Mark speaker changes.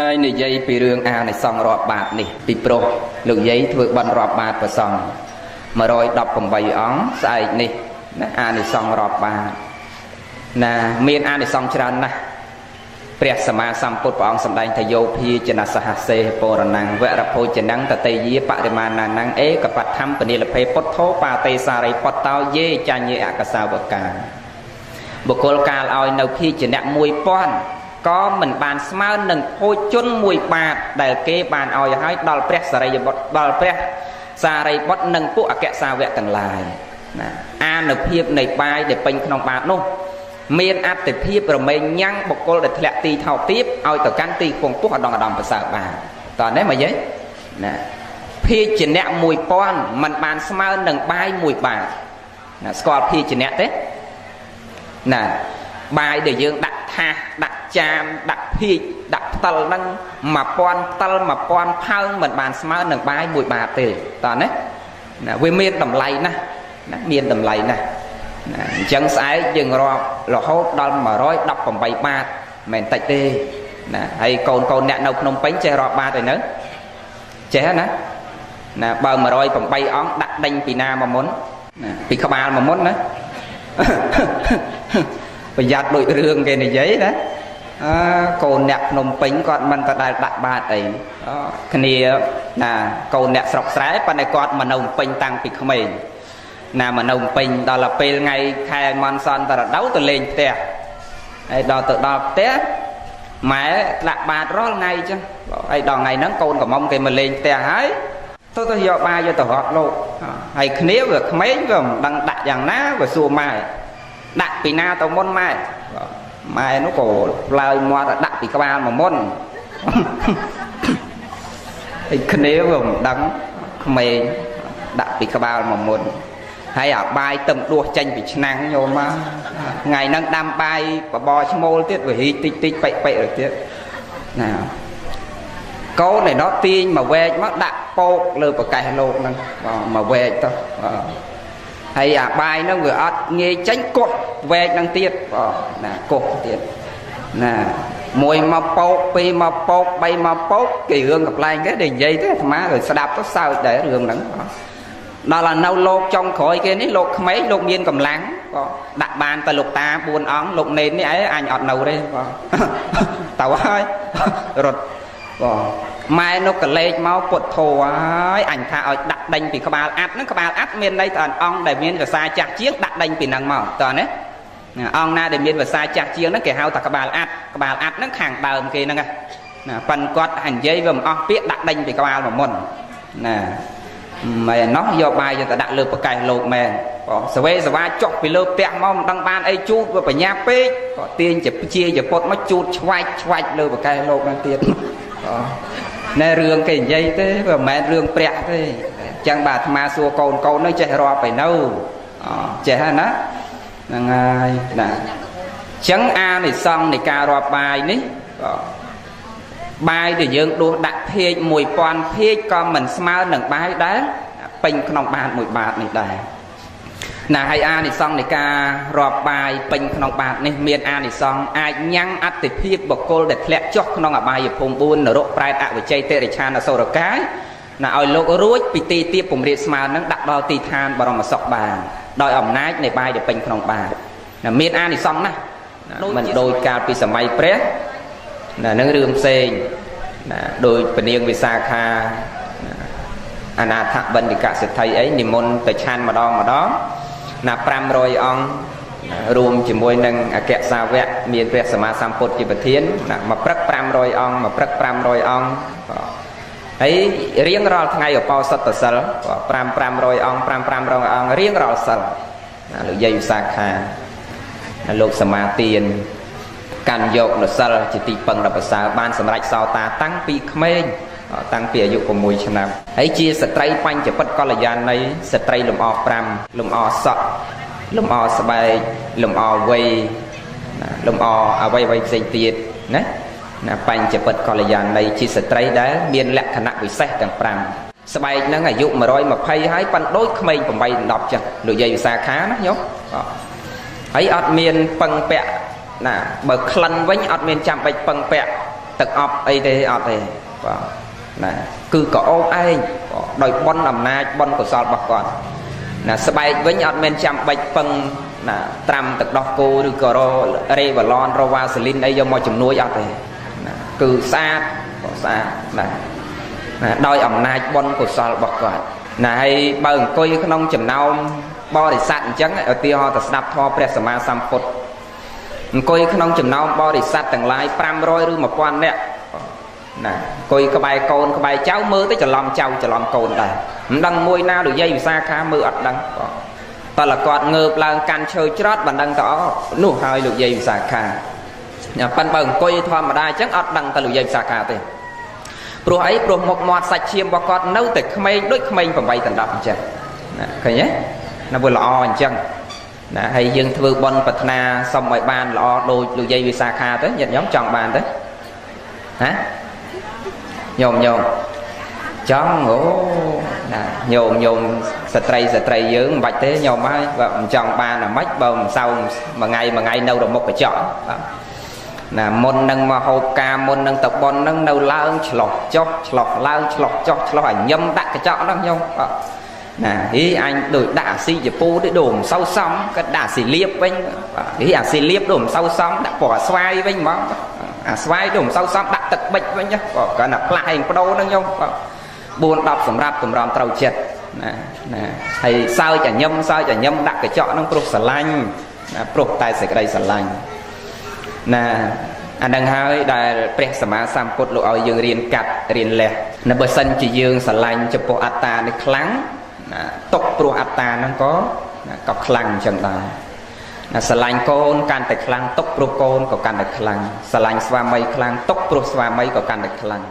Speaker 1: Ai nè dây bị rương a này xong rọp bạc nè bị pro lượng giấy thưa bận rọp bạc và xong mà rồi đọc bằng bày óng sai nè a này xong rọp bạc nè miền a này xong chán nèព្រះសម្មាសម្ពុទ្ធព្រះអង្គសម្ដែងថាយោភាចនសហសេពរណង្វរភោចនង្តតេយេបរិមាណានង្អេកបដ្ឋម្មពនិលភេពុទ្ធោបាតេសារីពតោយេចញ្ញេអកសាវកាបុគ្គលកាលឲ្យនៅភាជនៈ1000ក៏មិនបានស្មើនឹងភោជន1បាតដែលគេបានឲ្យដល់ព្រះសារីបុត្រដល់ព្រះសារីបុត្រនិងពួកអក្សសាវកទាំងឡាយណាអានុភាពនៃបាយដែលពេញក្នុងបាតនោះមានអត្តភាពរមែងញ៉ាំងបុគ្គលដែលធ្លាក់ទីថោកទាបឲ្យទៅកាន់ទីខ្ពង់ពោះឧត្តមឧត្តមប្រសើរបានតើនេះមកយេណាភាជនៈ1000มันបានស្មើនឹងបាយ1បាតណាស្គាល់ភាជនៈទេណាបាយដែលយើងដាក់ថាសដាក់ចានដាក់ភីកដាក់ផ្តិលហ្នឹង1000ផ្តិល1000ផើងมันបានស្មើនឹងបាយ1បាតទេតើណាវាមានតម្លៃណាស់ណាមានតម្លៃណាស់អញ្ចឹងស្អែកយើងរាប់រហូតដល់118បាតមិនតិចទេណាហើយកូនអ្នកនៅភ្នំពេញចេះរាប់បាតហើយនៅចេះណាណាបើ108អង្គដាក់ដេញពីណាមកមុនណាពីក្បាលមកមុនណាប្រយ័ត្នដូចរឿងគេនិយាយណាកូនអ្នកភ្នំពេញគាត់មិនទៅដែលដាក់បាតអីគ្នាណាកូនអ្នកស្រុកស្រែប៉ុន្តែគាត់មកនៅភ្នំពេញតាំងពីក្មេងណាមកនៅពេញដល់ពេលថ្ងៃខែមនសន្តរដូវទៅលេងផ្ទះហើយដល់ទៅដល់ផ្ទះម៉ែដាក់បាតរាល់ថ្ងៃចឹងហើយដល់ថ្ងៃហ្នឹងកូនកំមុំគេមកលេងផ្ទះហើយទៅយកបាយយកទៅរត់លោកហើយគ្នាវាក្មេងវាមិនដឹងដាក់យ៉ាងណាវាសួរម៉ែដាក់ពីណាទៅមុនម៉ែនោះក៏ឡើយមាត់ដាក់ពីក្បាលមកមុនហើយគ្នាវាមិនដឹងក្មេងដាក់ពីក្បាលមកមុនហើយអាបាយទឹមដួសចេញពីឆ្នាំងញោមមកថ្ងៃហ្នឹងដាំបាយបបរឈ្មោលទៀតវារីកតិចតិចប៉ិប៉ិទៅទៀតណាកូនឯនោះទាញមកវែកមកដាក់ពោកលើប្រកេះលោកហ្នឹងមកវែកទៅហើយអាបាយហ្នឹងវាអត់ងាយចេញកត់វែកហ្នឹងទៀតណាកត់ទៀតណាមួយមកពោកពីរមកពោកបីមកពោកគេរឿងកំ pl ែងគេដែលនិយាយទេអាត្មាក៏ស្ដាប់ទៅសើចដែររឿងហ្នឹងដល់ឲ្យនៅលោកចុងក្រោយគេនេះលោកក្មេងលោកមានកម្លាំងដាក់បានទៅលោកតា4អង្គលោកនេននេះអញអត់នៅទេទៅហើយរត់ម៉ែនោះកលេចមកពុទ្ធធោហើយអញថាឲ្យដាក់ដេញពីក្បាលអាត់ហ្នឹងក្បាលអាត់មានន័យថាអង្គដែលមានភាសាចាស់ជាងដាក់ដេញពីហ្នឹងមកតើណាអង្គណាដែលមានភាសាចាស់ជាងហ្នឹងគេហៅថាក្បាលអាត់ហ្នឹងខាងដើមគេហ្នឹងណាប៉ិនគាត់និយាយវាមិនអស់ពាក្យដាក់ដេញពីក្បាលមកមុនណាម៉ែនោះយកបាយយកទៅដាក់លើប្រកេះលោកមែនសវេសវាចុះពីលើផ្ទះមកមិនដឹងបានអីជូតវាបញ្ញាពេកទាញជាពុតមកជូតឆ្វាច់លើប្រកេះលោកហ្នឹងទៀតណែរឿងគេនិយាយទេវាមិនមែនរឿងព្រះទេអញ្ចឹងបាទអាត្មាសួរកូននោះចេះរាប់ទៅនៅចេះណាហ្នឹងហើយណាអញ្ចឹងអានិសង្ឃនៃការរាប់បាយនេះបាយដែលយើងដួសដាក់ភាជ1000ភាជក៏មិនស្មើនឹងបាយដែរពេញក្នុងបាត1បាតនេះដែរណាហើយអានិសង្ឃនៃការរាប់បាយពេញក្នុងបាតនេះមានអានិសង្ឃអាចញ៉ាំងអត្តភាពបុគ្គលដែលធ្លាក់ចុះក្នុងអបាយភូមិ4នរកប្រែតអវិជ័យតិរិឆានអសុរកាយណាឲ្យលោករួចពីទីទាបពំរាបស្មើនឹងដាក់ដល់ទីឋានបរមសុខបានដោយអំណាចនៃបាយដែលពេញក្នុងបាតណាមានអានិសង្ឃណាមិនដូចកាលពីសម័យព្រះណានឹងរឿងផ្សេងណាដោយពនាងវិសាខាអនាថបណ្ឌិកសិទ្ធិអីនិមន្តទៅឆាន់ម្ដងណា500អង្គរួមជាមួយនឹងអគ្គសាវកមានព្រះសម្មាសម្ពុទ្ធជាប្រធានណាមកព្រឹក500អង្គមកព្រឹក500អង្គហើយរៀងរាល់ថ្ងៃឧបោសថសិល500អង្គ500អង្គរៀងរាល់សិលណាលោកយាយវិសាខាលោកសមាទានកាន់យកនសិលជាទីពឹងដល់ប្រសើរបានសម្រេចសោតាតាំងពីក្មេងតាំងពីអាយុ6ឆ្នាំហើយជាស្ត្រីបញ្ចពិតកល្យាណីស្ត្រីលំអ5លំអសក់លំអស្បែកលំអវ័យលំអអ្វីផ្សេងទៀតណាបញ្ចពិតកល្យាណីជាស្ត្រីដែលមានលក្ខណៈពិសេសទាំង5ស្បែកហ្នឹងអាយុ120ហើយប៉ុន្តែដូចក្មេង8 10ចឹងលោកយាយវិសាខាណាញោមហើយអត់មានពឹងពាក់ណាបើក្លិនវិញអត់មានចាំបាច់ពឹងពាក់ ទឹកអប់អីទេអត់ទេបាទណាគឺក៏អូបឯងដោយបុណ្យអំណាចបុណ្យកុសលរបស់គាត់ណាស្បែកវិញអត់មែនចាំបាច់ពឹងណាត្រាំទឹកដោះគោឬក៏រេវ៉ាឡនរវ៉ាសេលីនអីយកមកជំនួយអត់ទេណាគឺស្អាតណាដោយអំណាចបុណ្យកុសលរបស់គាត់ណាហើយបើអង្គុយក្នុងចំណោមបរិស័ទអញ្ចឹងឧទាហរណ៍ទៅស្ដាប់ធម៌ព្រះសម្មាសម្ពុទ្ធអង្គុយក្នុងចំណោមបរិស័ទទាំងឡាយ500ឬ1000នាក់ណាអង្គុយក្បែរកូនក្បែរចៅមើលទៅច្រឡំចៅច្រឡំកូនដែរមិនដឹងមួយណាលោកយាយវិសាខាមើលអត់ដឹងតើលគាត់ងើបឡើងកាន់ឈើច្រត់មិនដឹងទៅអស់នោះហើយលោកយាយវិសាខាប៉ិនបើអង្គុយធម្មតាអញ្ចឹងអត់ដឹងទៅលោកយាយវិសាខាទេព្រោះអីព្រោះមុខមាត់សាច់ឈាមរបស់គាត់នៅតែក្មេងដូចក្មេង8 ដណ្ដប់អញ្ចឹងណាឃើញទេណាវាល្អអញ្ចឹងណាហើយយើងធ្វើបុណ្យប្រាថ្នាសុំឲ្យបានល្អដូចលោកយាយវិសាខាទៅញាតិញោមចង់បានទៅណាញោមចង់អូណាញោមស្ត្រីយើងមិនបាច់ទេញោមហើយបើមិនចង់បានអាម៉េចបើមិនសៅមួយថ្ងៃនៅរមុខកញ្ចក់បាទណាមុននឹងមកហូបការមុននឹងទៅប៉ុននឹងនៅឡើងឆ្លោះចុះឆ្លោះឡើងឆ្លោះចុះឆ្លោះឲ្យញឹមដាក់កញ្ចក់ហ្នឹងញោមបាទណាហីអញដូចដាក់អាស៊ីជពូទេដូរមិនសូវសមក៏ដាក់អាស៊ីលៀបវិញហីអាស៊ីលៀបដូរមិនសូវសមដាក់ពណ៌ស្វាយវិញហ្មងអាស្វាយដូរមិនសូវសមដាក់ទឹកប៊ិចវិញគាត់ណាផ្លាស់ឯងបដូរហ្នឹងញោម4 10សម្រាប់តម្រាំត្រូវចិត្តណាហើយសើចញឹមដាក់កញ្ចក់ហ្នឹងព្រោះស្រឡាញ់ណាព្រោះតែសេចក្តីស្រឡាញ់ណាអានឹងហើយដែលព្រះសម្មាសម្ពុទ្ធលោកឲ្យយើងរៀនកាត់រៀនលះនៅបើសិនជាយើងស្រឡាញ់ចំពោះអត្តានេះខ្លាំងណាຕົកព្រោះអត្តាហ្នឹងក៏ខ្លាំងអញ្ចឹងដែរណាស្រឡាញ់កូនកាន់តែខ្លាំងຕົកព្រោះកូនក៏កាន់តែខ្លាំងស្រឡាញ់ស្វាមីខ្លាំងຕົកព្រោះស្វាមីក៏កាន់តែខ្លាំង